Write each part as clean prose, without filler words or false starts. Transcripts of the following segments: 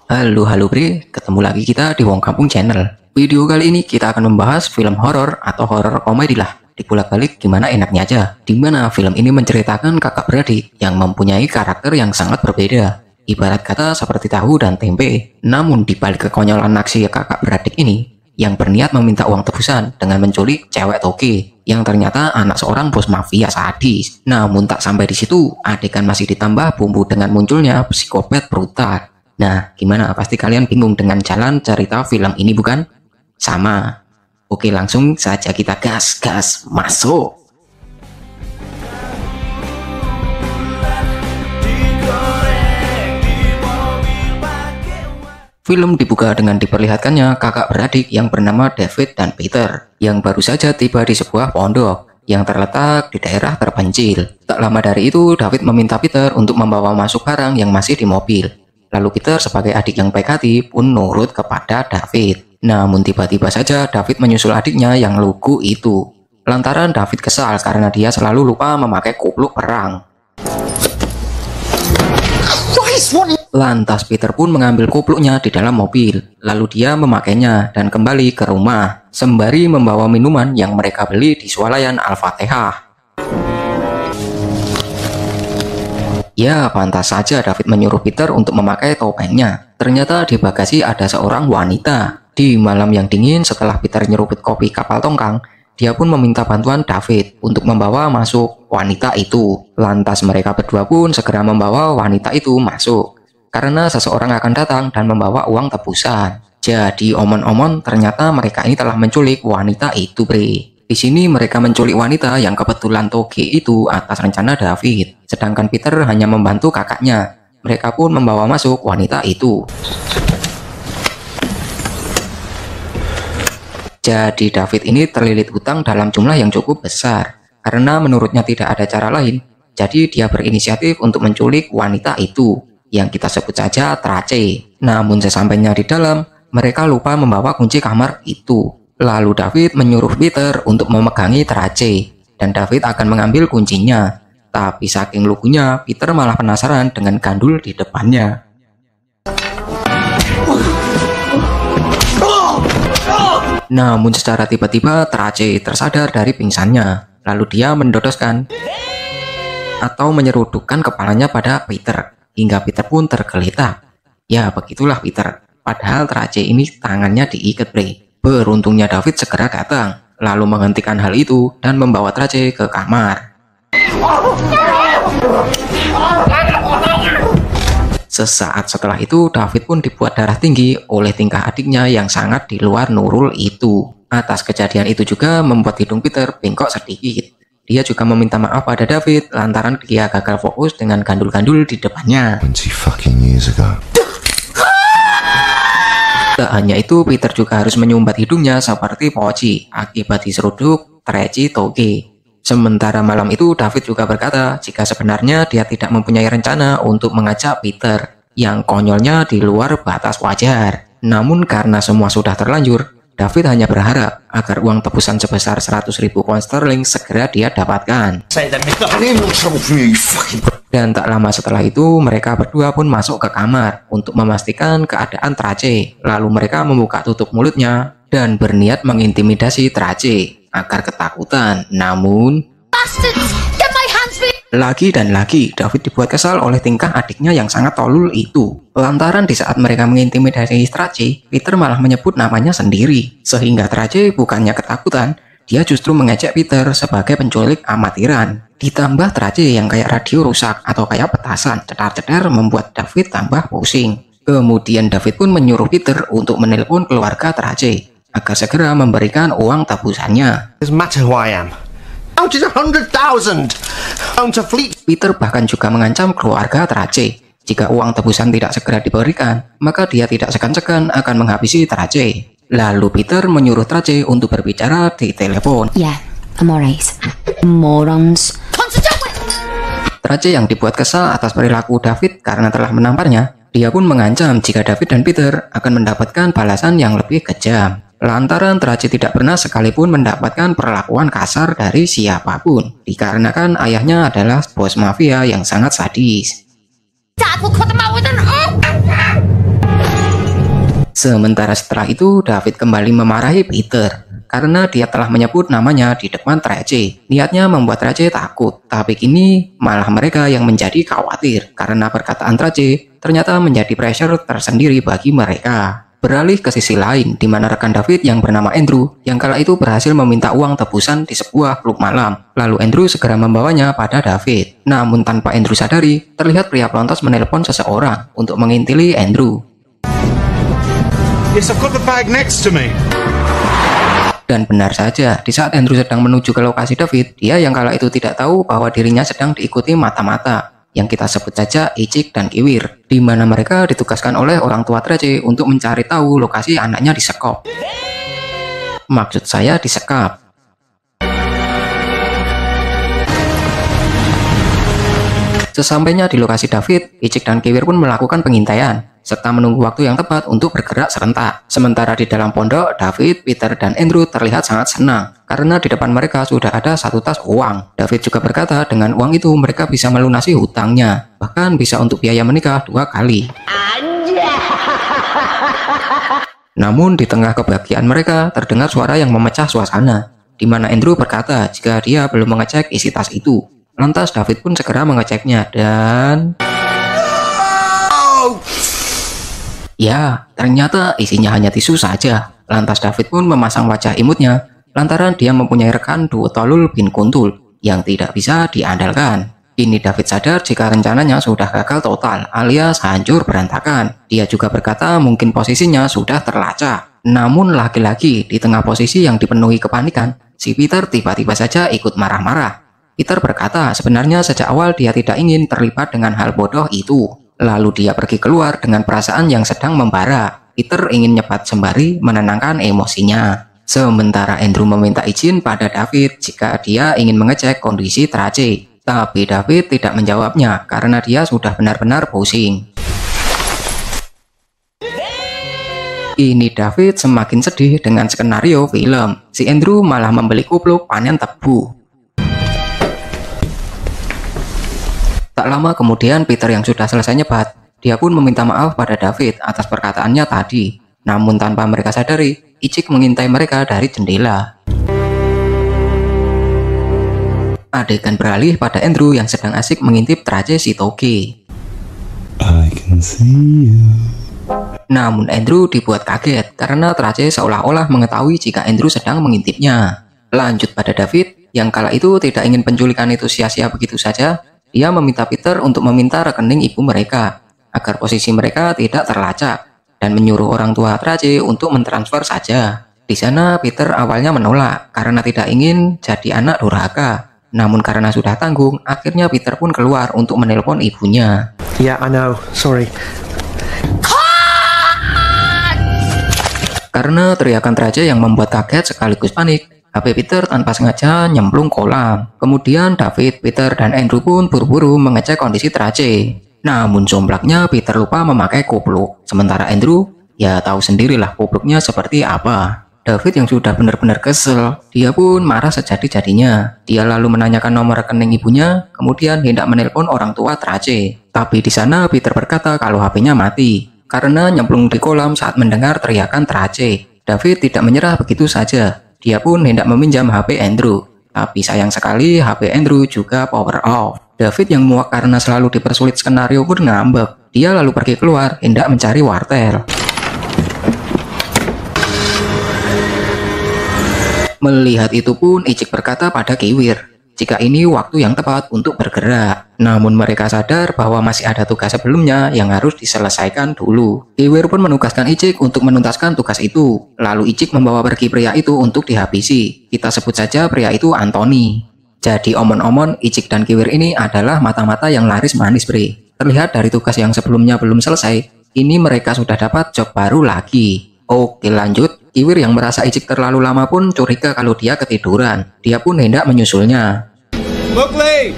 Halo bre, ketemu lagi kita di Wong Kampung Channel. Video kali ini kita akan membahas film horor atau horor komedi lah. Dibulak-balik gimana enaknya aja. Dimana film ini menceritakan kakak beradik yang mempunyai karakter yang sangat berbeda. Ibarat kata seperti tahu dan tempe. Namun dibalik kekonyolan aksi kakak beradik ini, yang berniat meminta uang tebusan dengan menculik cewek toge yang ternyata anak seorang bos mafia sadis. Namun tak sampai di situ, adegan masih ditambah bumbu dengan munculnya psikopat brutal. Nah, gimana? Pasti kalian bingung dengan jalan cerita film ini bukan? Sama. Oke, langsung saja kita gas masuk. Film dibuka dengan diperlihatkannya kakak beradik yang bernama David dan Peter yang baru saja tiba di sebuah pondok yang terletak di daerah terpencil. Tak lama dari itu, David meminta Peter untuk membawa masuk barang yang masih di mobil. Lalu Peter sebagai adik yang baik hati pun nurut kepada David. Namun tiba-tiba saja David menyusul adiknya yang lugu itu. Lantaran David kesal karena dia selalu lupa memakai kupluk perang. Lantas Peter pun mengambil kupluknya di dalam mobil. Lalu dia memakainya dan kembali ke rumah. Sembari membawa minuman yang mereka beli di swalayan Al-Fatihah. Ya, pantas saja David menyuruh Peter untuk memakai topengnya. Ternyata di bagasi ada seorang wanita. Di malam yang dingin setelah Peter nyeruput kopi kapal tongkang, dia pun meminta bantuan David untuk membawa masuk wanita itu. Lantas mereka berdua pun segera membawa wanita itu masuk. Karena seseorang akan datang dan membawa uang tebusan. Jadi omon-omon ternyata mereka ini telah menculik wanita itu bre. Di sini mereka menculik wanita yang kebetulan toge itu atas rencana David. Sedangkan Peter hanya membantu kakaknya. Mereka pun membawa masuk wanita itu. Jadi David ini terlilit hutang dalam jumlah yang cukup besar. Karena menurutnya tidak ada cara lain. Jadi dia berinisiatif untuk menculik wanita itu. Yang kita sebut saja Trace. Namun sesampainya di dalam, mereka lupa membawa kunci kamar itu. Lalu David menyuruh Peter untuk memegangi Trace. Dan David akan mengambil kuncinya. Tapi saking lugunya, Peter malah penasaran dengan gandul di depannya. Namun secara tiba-tiba Trace tersadar dari pingsannya. Lalu dia mendodoskan atau menyerudukkan kepalanya pada Peter. Hingga Peter pun tergeletak. Ya begitulah Peter. Padahal Trace ini tangannya diikat bre. Beruntungnya David segera datang. Lalu menghentikan hal itu dan membawa Trace ke kamar. Sesaat setelah itu, David pun dibuat darah tinggi oleh tingkah adiknya yang sangat di luar nurul itu. Atas kejadian itu juga membuat hidung Peter bengkok sedikit. Dia juga meminta maaf pada David lantaran dia gagal fokus dengan gandul-gandul di depannya. Tak hanya itu, Peter juga harus menyumbat hidungnya seperti Poci akibat diseruduk Trace toge. Sementara malam itu David juga berkata jika sebenarnya dia tidak mempunyai rencana untuk mengajak Peter yang konyolnya di luar batas wajar. Namun karena semua sudah terlanjur, David hanya berharap agar uang tebusan sebesar 100.000 pound sterling segera dia dapatkan. Dan tak lama setelah itu mereka berdua pun masuk ke kamar untuk memastikan keadaan Trace. Lalu mereka membuka tutup mulutnya dan berniat mengintimidasi Trace agar ketakutan. Namun lagi dan lagi David dibuat kesal oleh tingkah adiknya yang sangat tolol itu. Lantaran di saat mereka mengintimidasi Trace, Peter malah menyebut namanya sendiri. Sehingga Trace bukannya ketakutan, dia justru mengejek Peter sebagai penculik amatiran. Ditambah Trace yang kayak radio rusak atau kayak petasan cedar-cedar membuat David tambah pusing. Kemudian David pun menyuruh Peter untuk menelpon keluarga Trace agar segera memberikan uang tebusannya. Peter bahkan juga mengancam keluarga Trace. Jika uang tebusan tidak segera diberikan, maka dia tidak segan-segan akan menghabisi Trace. Lalu Peter menyuruh Trace untuk berbicara di telepon. Yeah, I'm alright. Morons. Trace yang dibuat kesal atas perilaku David karena telah menamparnya, dia pun mengancam jika David dan Peter akan mendapatkan balasan yang lebih kejam. Lantaran Trace tidak pernah sekalipun mendapatkan perlakuan kasar dari siapapun, dikarenakan ayahnya adalah bos mafia yang sangat sadis. Dad will cut them out with an Sementara setelah itu, David kembali memarahi Peter karena dia telah menyebut namanya di depan Trace. Niatnya membuat Trace takut, tapi kini malah mereka yang menjadi khawatir karena perkataan Trace ternyata menjadi pressure tersendiri bagi mereka. Beralih ke sisi lain, di mana rekan David yang bernama Andrew yang kala itu berhasil meminta uang tebusan di sebuah klub malam. Lalu Andrew segera membawanya pada David. Namun tanpa Andrew sadari, terlihat pria pelontos menelpon seseorang untuk mengintili Andrew. Yes, I've got the bag next to me. Dan benar saja, di saat Andrew sedang menuju ke lokasi David, dia yang kala itu tidak tahu bahwa dirinya sedang diikuti mata-mata yang kita sebut saja Icik dan Kiwir, di mana mereka ditugaskan oleh orang tua Trace untuk mencari tahu lokasi anaknya disekop. Maksud saya disekap. Sesampainya di lokasi David, Icik dan Kiwir pun melakukan pengintaian serta menunggu waktu yang tepat untuk bergerak serentak. Sementara di dalam pondok, David, Peter, dan Andrew terlihat sangat senang karena di depan mereka sudah ada satu tas uang. David juga berkata dengan uang itu mereka bisa melunasi hutangnya, bahkan bisa untuk biaya menikah 2 kali. Namun di tengah kebahagiaan mereka terdengar suara yang memecah suasana, di mana Andrew berkata jika dia belum mengecek isi tas itu. Lantas David pun segera mengeceknya dan... ya, ternyata isinya hanya tisu saja. Lantas David pun memasang wajah imutnya lantaran dia mempunyai rekan duo Tolul bin Kuntul yang tidak bisa diandalkan. Kini David sadar jika rencananya sudah gagal total alias hancur berantakan. Dia juga berkata mungkin posisinya sudah terlacak. Namun lagi-lagi di tengah posisi yang dipenuhi kepanikan, si Peter tiba-tiba saja ikut marah-marah. Peter berkata sebenarnya sejak awal dia tidak ingin terlibat dengan hal bodoh itu. Lalu dia pergi keluar dengan perasaan yang sedang membara. Peter ingin nyepat sembari menenangkan emosinya. Sementara Andrew meminta izin pada David jika dia ingin mengecek kondisi Trace. Tapi David tidak menjawabnya karena dia sudah benar-benar pusing. Ini David semakin sedih dengan skenario film. Si Andrew malah membeli kupluk panen tebu. Tak lama kemudian Peter yang sudah selesai nyebat, dia pun meminta maaf pada David atas perkataannya tadi. Namun tanpa mereka sadari, Icik mengintai mereka dari jendela. Adegan beralih pada Andrew yang sedang asik mengintip Trace Sitoge. I can see you. Namun Andrew dibuat kaget karena Trace seolah-olah mengetahui jika Andrew sedang mengintipnya. Lanjut pada David yang kala itu tidak ingin penculikan itu sia-sia begitu saja. Dia meminta Peter untuk meminta rekening ibu mereka agar posisi mereka tidak terlacak dan menyuruh orang tua Trace untuk mentransfer saja. Di sana Peter awalnya menolak karena tidak ingin jadi anak durhaka. Namun karena sudah tanggung, akhirnya Peter pun keluar untuk menelpon ibunya. Yeah, I know. Sorry. Karena teriakan Trace yang membuat kaget sekaligus panik, HP Peter tanpa sengaja nyemplung kolam. Kemudian David, Peter, dan Andrew pun buru-buru mengecek kondisi Trace. Namun somplaknya Peter lupa memakai kupluk. Sementara Andrew, ya tahu sendirilah kupluknya seperti apa. David yang sudah benar-benar kesel, dia pun marah sejadi-jadinya. Dia lalu menanyakan nomor rekening ibunya, kemudian hendak menelpon orang tua Trace. Tapi di sana Peter berkata kalau HP-nya mati, karena nyemplung di kolam saat mendengar teriakan Trace. David tidak menyerah begitu saja. Dia pun hendak meminjam HP Andrew, tapi sayang sekali HP Andrew juga power off. David yang muak karena selalu dipersulit skenario pun ngambek. Dia lalu pergi keluar hendak mencari wartel. Melihat itu pun Icik berkata pada Kiwir jika ini waktu yang tepat untuk bergerak. Namun mereka sadar bahwa masih ada tugas sebelumnya yang harus diselesaikan dulu. Kiwir pun menugaskan Icik untuk menuntaskan tugas itu. Lalu Icik membawa pergi pria itu untuk dihabisi. Kita sebut saja pria itu Anthony. Jadi omon-omon Icik dan Kiwir ini adalah mata-mata yang laris manis bre. Terlihat dari tugas yang sebelumnya belum selesai, ini mereka sudah dapat job baru lagi. Oke lanjut. Kiwir yang merasa Icik terlalu lama pun curiga kalau dia ketiduran. Dia pun hendak menyusulnya. Mowgli!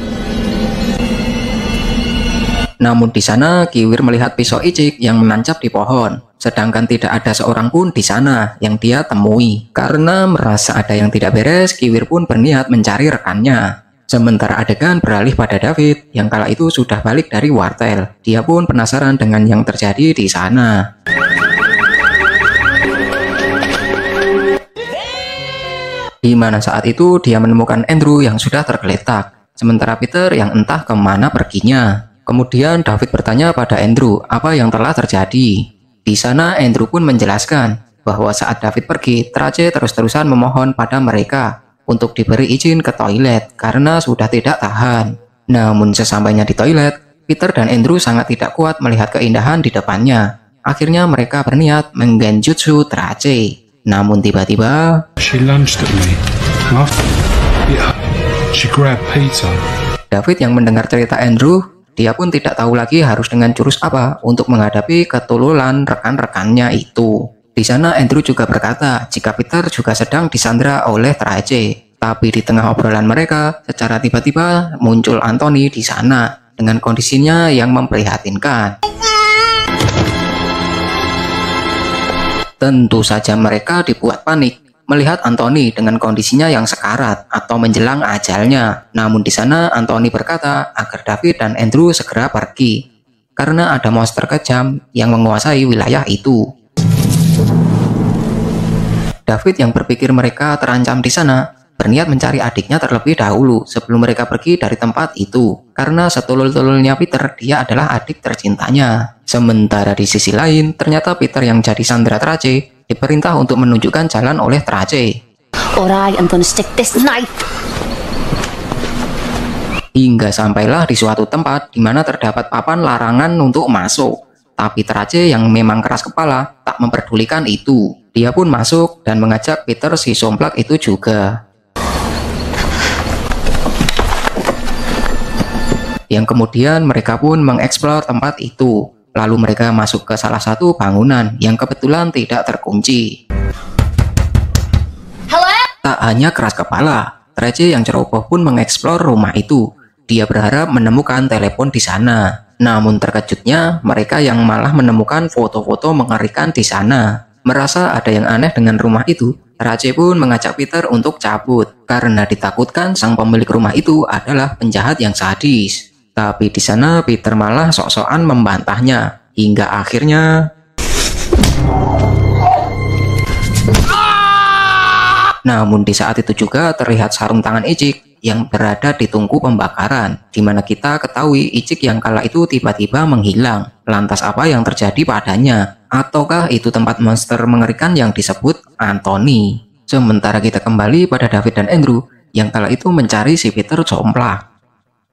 Namun di sana Kiwir melihat pisau Icik yang menancap di pohon. Sedangkan tidak ada seorang pun di sana yang dia temui. Karena merasa ada yang tidak beres, Kiwir pun berniat mencari rekannya. Sementara adegan beralih pada David yang kala itu sudah balik dari wartel. Dia pun penasaran dengan yang terjadi di sana. Di mana saat itu dia menemukan Andrew yang sudah tergeletak, sementara Peter yang entah kemana perginya. Kemudian David bertanya pada Andrew apa yang telah terjadi. Di sana Andrew pun menjelaskan bahwa saat David pergi, Trace terus-terusan memohon pada mereka untuk diberi izin ke toilet karena sudah tidak tahan. Namun sesampainya di toilet, Peter dan Andrew sangat tidak kuat melihat keindahan di depannya. Akhirnya mereka berniat menggenjutsu Trace. Namun tiba-tiba She lunged at me. She grabbed Peter. David yang mendengar cerita Andrew, dia pun tidak tahu lagi harus dengan jurus apa untuk menghadapi ketululan rekan-rekannya itu. Di sana Andrew juga berkata jika Peter juga sedang disandra oleh Trace. Tapi di tengah obrolan mereka, secara tiba-tiba muncul Anthony di sana dengan kondisinya yang memprihatinkan. Tentu saja mereka dibuat panik melihat Anthony dengan kondisinya yang sekarat atau menjelang ajalnya. Namun di sana Anthony berkata agar David dan Andrew segera pergi karena ada monster kejam yang menguasai wilayah itu. David yang berpikir mereka terancam di sana berniat mencari adiknya terlebih dahulu sebelum mereka pergi dari tempat itu. Karena setulul-tululnya Peter, dia adalah adik tercintanya. Sementara di sisi lain, ternyata Peter yang jadi sandera Trace diperintah untuk menunjukkan jalan oleh Trace. Alright, I'm gonna stick this knife. Hingga sampailah di suatu tempat di mana terdapat papan larangan untuk masuk. Tapi Trace yang memang keras kepala tak memperdulikan itu. Dia pun masuk dan mengajak Peter si somplak itu juga. Yang kemudian mereka pun mengeksplor tempat itu. Lalu mereka masuk ke salah satu bangunan yang kebetulan tidak terkunci. Hello? Tak hanya keras kepala, Trace yang ceroboh pun mengeksplor rumah itu. Dia berharap menemukan telepon di sana. Namun terkejutnya, mereka yang malah menemukan foto-foto mengerikan di sana. Merasa ada yang aneh dengan rumah itu, Trace pun mengajak Peter untuk cabut karena ditakutkan sang pemilik rumah itu adalah penjahat yang sadis. Tapi di sana Peter malah sok-sokan membantahnya hingga akhirnya namun di saat itu juga terlihat sarung tangan Icik yang berada di tungku pembakaran, di mana kita ketahui Icik yang kala itu tiba-tiba menghilang. Lantas apa yang terjadi padanya? Ataukah itu tempat monster mengerikan yang disebut Anthony? Sementara kita kembali pada David dan Andrew yang kala itu mencari si Peter somplak.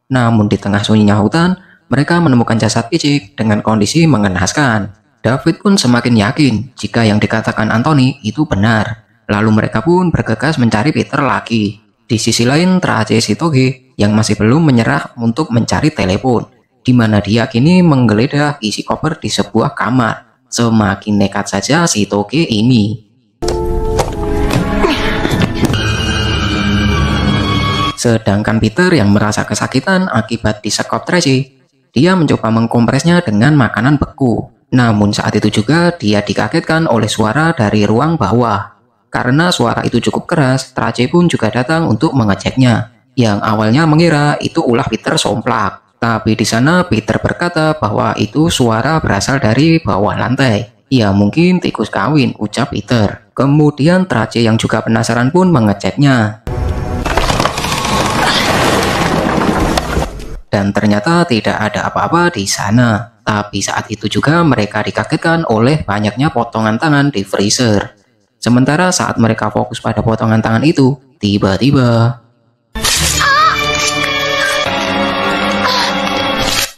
Namun di tengah sunyinya hutan, mereka menemukan jasad Icik dengan kondisi mengenaskan. David pun semakin yakin jika yang dikatakan Anthony itu benar. Lalu mereka pun bergegas mencari Peter lagi. Di sisi lain, Trace Shitoge yang masih belum menyerah untuk mencari telepon, di mana dia kini menggeledah isi koper di sebuah kamar. Semakin nekat saja Shitoge ini. Sedangkan Peter yang merasa kesakitan akibat disekop Trace, dia mencoba mengkompresnya dengan makanan beku. Namun saat itu juga dia dikagetkan oleh suara dari ruang bawah. Karena suara itu cukup keras, Trace pun juga datang untuk mengeceknya. Yang awalnya mengira itu ulah Peter somplak. Tapi di sana Peter berkata bahwa itu suara berasal dari bawah lantai. Ya mungkin tikus kawin, ucap Peter. Kemudian Trace yang juga penasaran pun mengeceknya. Dan ternyata tidak ada apa-apa di sana. Tapi saat itu juga mereka dikagetkan oleh banyaknya potongan tangan di freezer. Sementara saat mereka fokus pada potongan tangan itu, tiba-tiba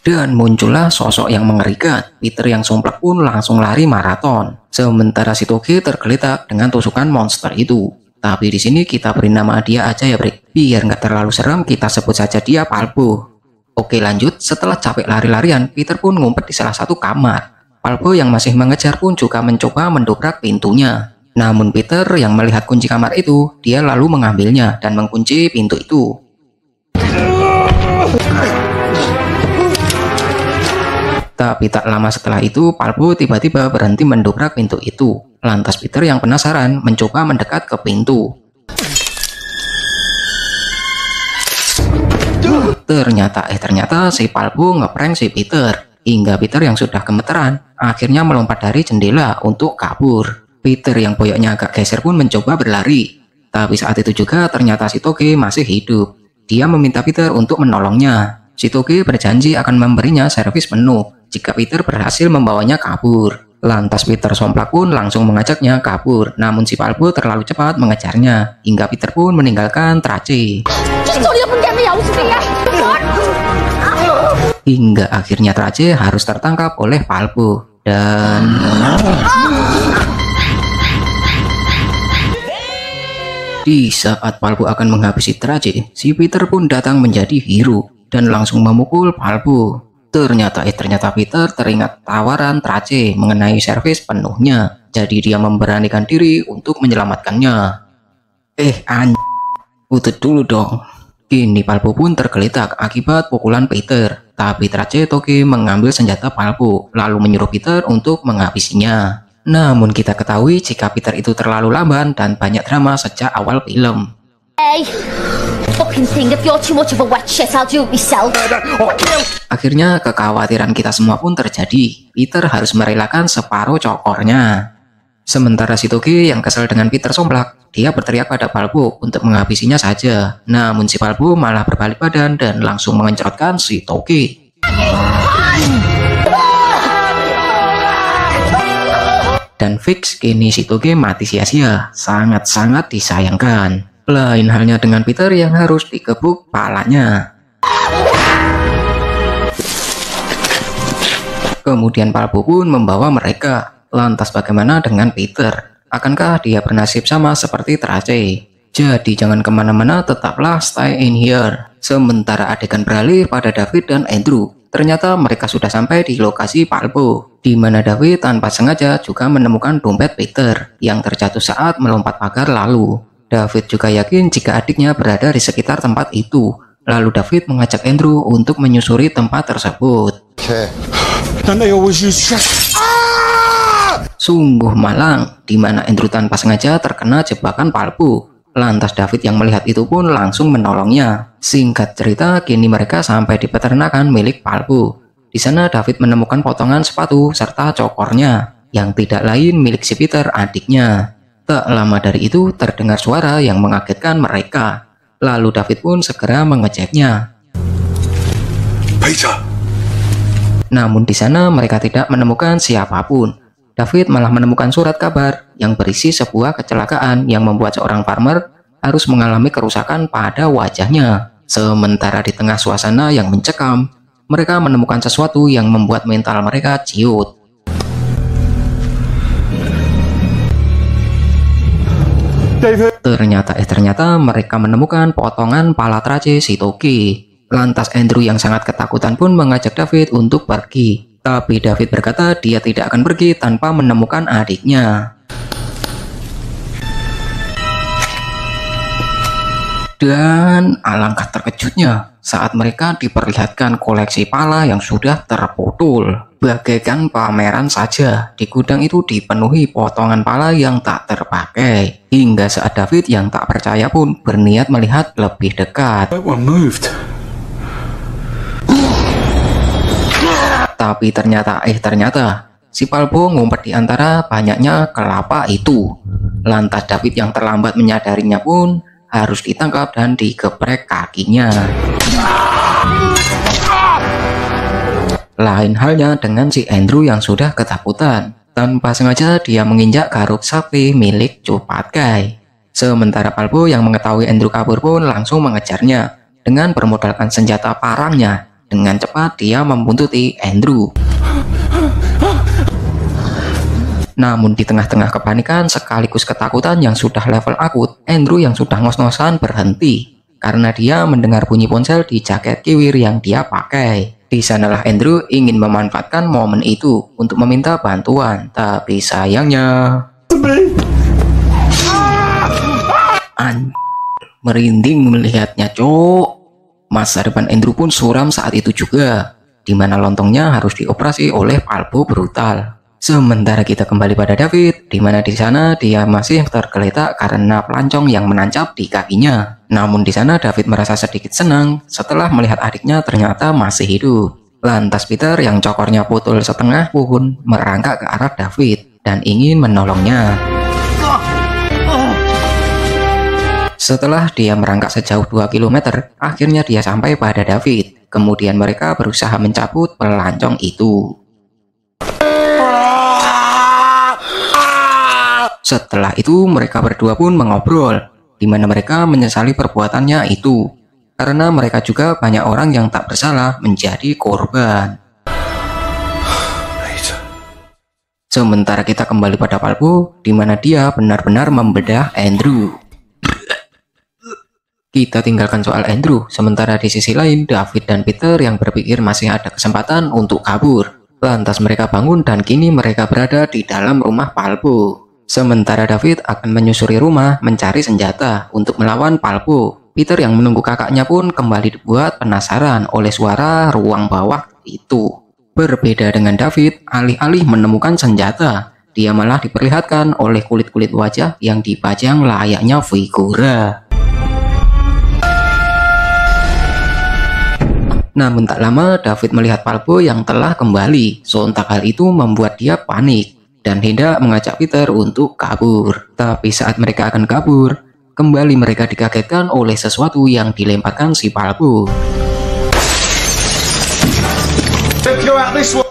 dan muncullah sosok yang mengerikan. Peter yang somplak pun langsung lari maraton. Sementara Shitoge tergeletak dengan tusukan monster itu. Tapi di sini kita beri nama dia aja ya, Brik. Biar nggak terlalu serem, kita sebut saja dia Palpo. Oke lanjut, setelah capek lari-larian, Peter pun ngumpet di salah satu kamar. Palpo yang masih mengejar pun juga mencoba mendobrak pintunya. Namun Peter yang melihat kunci kamar itu, dia lalu mengambilnya dan mengunci pintu itu. Tapi tak lama setelah itu, Palpo tiba-tiba berhenti mendobrak pintu itu. Lantas Peter yang penasaran mencoba mendekat ke pintu. Ternyata si Palpo ngeprank si Peter. Hingga Peter yang sudah gemeteran akhirnya melompat dari jendela untuk kabur. Peter yang boyoknya agak geser pun mencoba berlari. Tapi saat itu juga ternyata si Toge masih hidup. Dia meminta Peter untuk menolongnya. Si Toge berjanji akan memberinya servis penuh jika Peter berhasil membawanya kabur. Lantas Peter Somplak pun langsung mengajaknya kabur, namun si Palpo terlalu cepat mengejarnya, hingga Peter pun meninggalkan Trace. Hingga akhirnya Trace harus tertangkap oleh Palpo. Dan di saat Palpo akan menghabisi Trace, si Peter pun datang menjadi hero dan langsung memukul Palpo. Ternyata Peter teringat tawaran Trace mengenai servis penuhnya, jadi dia memberanikan diri untuk menyelamatkannya. Utut dulu dong. Kini Palpo pun tergeletak akibat pukulan Peter, tapi Trace Toge mengambil senjata Palpo lalu menyuruh Peter untuk menghabisinya. Namun kita ketahui jika Peter itu terlalu lamban dan banyak drama sejak awal film. Akhirnya kekhawatiran kita semua pun terjadi. Peter harus merelakan separuh cokornya. Sementara si Toge yang kesal dengan Peter Somplak, dia berteriak pada Palpo untuk menghabisinya saja. Namun si Palpo malah berbalik badan dan langsung mengencrotkan si Toge. Dan fix kini si Toge mati sia-sia, sangat-sangat disayangkan. Lain halnya dengan Peter yang harus dikebuk palanya. Kemudian Palpo pun membawa mereka. Lantas bagaimana dengan Peter? Akankah dia bernasib sama seperti Trace? Jadi jangan kemana-mana, tetaplah stay in here. Sementara adegan beralih pada David dan Andrew. Ternyata mereka sudah sampai di lokasi Palpo, di mana David tanpa sengaja juga menemukan dompet Peter yang terjatuh saat melompat pagar lalu. David juga yakin jika adiknya berada di sekitar tempat itu. Lalu David mengajak Andrew untuk menyusuri tempat tersebut. Sungguh malang, di mana Andrew tanpa sengaja terkena jebakan Palpo. Lantas David yang melihat itu pun langsung menolongnya. Singkat cerita, kini mereka sampai di peternakan milik Palpo. Di sana David menemukan potongan sepatu serta cokornya, yang tidak lain milik si Peter adiknya. Tak lama dari itu terdengar suara yang mengagetkan mereka. Lalu David pun segera mengeceknya. Peter! Namun di sana mereka tidak menemukan siapapun. David malah menemukan surat kabar yang berisi sebuah kecelakaan yang membuat seorang farmer harus mengalami kerusakan pada wajahnya. Sementara di tengah suasana yang mencekam, mereka menemukan sesuatu yang membuat mental mereka ciut. Ternyata mereka menemukan potongan pala Trace si Toge. Lantas Andrew yang sangat ketakutan pun mengajak David untuk pergi. Tapi David berkata dia tidak akan pergi tanpa menemukan adiknya. Dan alangkah terkejutnya saat mereka diperlihatkan koleksi pala yang sudah terputul. Bagaikan pameran saja, di gudang itu dipenuhi potongan pala yang tak terpakai. Hingga saat David yang tak percaya pun berniat melihat lebih dekat. That one moved. Tapi ternyata si Palpo ngumpet di antara banyaknya kelapa itu. Lantas David yang terlambat menyadarinya pun harus ditangkap dan digeprek kakinya. Lain halnya dengan si Andrew yang sudah ketakutan. Tanpa sengaja dia menginjak garuk sapi milik Cupatkai. Sementara Palpo yang mengetahui Andrew kabur pun langsung mengejarnya. Dengan bermodalkan senjata parangnya, dengan cepat dia membuntuti Andrew. Namun di tengah-tengah kepanikan sekaligus ketakutan yang sudah level akut, Andrew yang sudah ngos-ngosan berhenti karena dia mendengar bunyi ponsel di jaket kiwir yang dia pakai. Di sanalah Andrew ingin memanfaatkan momen itu untuk meminta bantuan, tapi sayangnya merinding melihatnya, cok. Masa depan Andrew pun suram saat itu juga, di mana lontongnya harus dioperasi oleh Palpo brutal. Sementara kita kembali pada David, di mana di sana dia masih tergeletak karena pelancong yang menancap di kakinya. Namun di sana David merasa sedikit senang setelah melihat adiknya ternyata masih hidup. Lantas Peter yang cokornya putul setengah pun merangkak ke arah David dan ingin menolongnya. Setelah dia merangkak sejauh 2 km, akhirnya dia sampai pada David. Kemudian mereka berusaha mencabut pelancong itu. Setelah itu mereka berdua pun mengobrol, di mana mereka menyesali perbuatannya itu, karena mereka juga banyak orang yang tak bersalah menjadi korban. Sementara kita kembali pada Palpo, di mana dia benar-benar membedah Andrew. Kita tinggalkan soal Andrew, sementara di sisi lain David dan Peter yang berpikir masih ada kesempatan untuk kabur. Lantas mereka bangun dan kini mereka berada di dalam rumah Palpo. Sementara David akan menyusuri rumah mencari senjata untuk melawan Palpo. Peter yang menunggu kakaknya pun kembali dibuat penasaran oleh suara ruang bawah itu. Berbeda dengan David, alih-alih menemukan senjata, dia malah diperlihatkan oleh kulit-kulit wajah yang dipajang layaknya figura. Namun tak lama David melihat Palpo yang telah kembali. Sontak hal itu membuat dia panik dan hendak mengajak Peter untuk kabur. Tapi saat mereka akan kabur, kembali mereka dikagetkan oleh sesuatu yang dilemparkan si Palpo.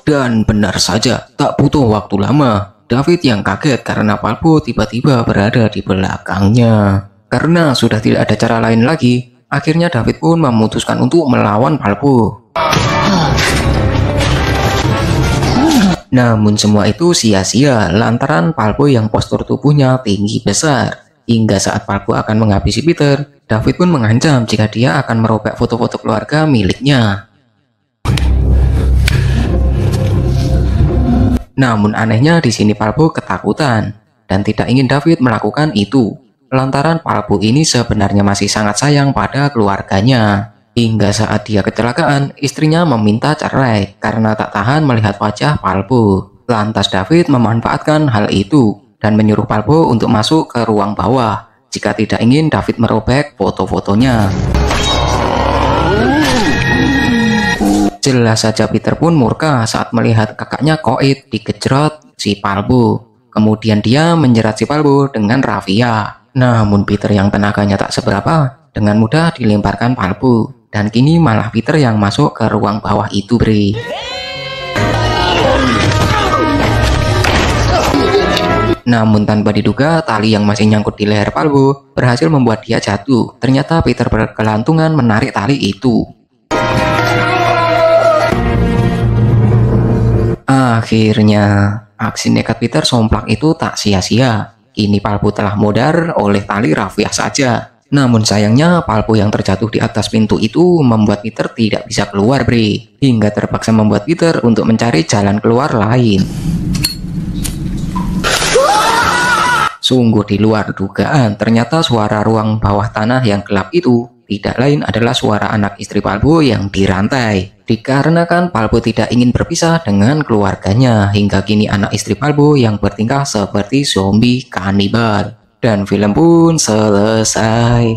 Dan benar saja, tak butuh waktu lama, David yang kaget karena Palpo tiba-tiba berada di belakangnya. Karena sudah tidak ada cara lain lagi, akhirnya David pun memutuskan untuk melawan Palpo. Namun semua itu sia-sia lantaran Palpo yang postur tubuhnya tinggi besar. Hingga saat Palpo akan menghabisi Peter, David pun mengancam jika dia akan merobek foto-foto keluarga miliknya. Namun anehnya di sini Palpo ketakutan dan tidak ingin David melakukan itu. Lantaran Palpo ini sebenarnya masih sangat sayang pada keluarganya. Hingga saat dia kecelakaan, istrinya meminta cerai karena tak tahan melihat wajah Palpo. Lantas David memanfaatkan hal itu dan menyuruh Palpo untuk masuk ke ruang bawah jika tidak ingin David merobek foto-fotonya. Jelas saja Peter pun murka saat melihat kakaknya koit digejrot si Palpo. Kemudian dia menjerat si Palpo dengan rafia. Namun Peter yang tenaganya tak seberapa dengan mudah dilemparkan Palpo. Dan kini malah Peter yang masuk ke ruang bawah itu, bre. Namun tanpa diduga, tali yang masih nyangkut di leher Palpo berhasil membuat dia jatuh. Ternyata Peter berkelantungan menarik tali itu. Akhirnya, aksi nekat Peter somplak itu tak sia-sia. Kini Palpo telah modar oleh tali rafia saja. Namun sayangnya Palpo yang terjatuh di atas pintu itu membuat Peter tidak bisa keluar, bre. Hingga terpaksa membuat Peter untuk mencari jalan keluar lain. Sungguh di luar dugaan, ternyata suara ruang bawah tanah yang gelap itu tidak lain adalah suara anak istri Palpo yang dirantai. Dikarenakan Palpo tidak ingin berpisah dengan keluarganya, hingga kini anak istri Palpo yang bertingkah seperti zombie kanibal. Dan film pun selesai.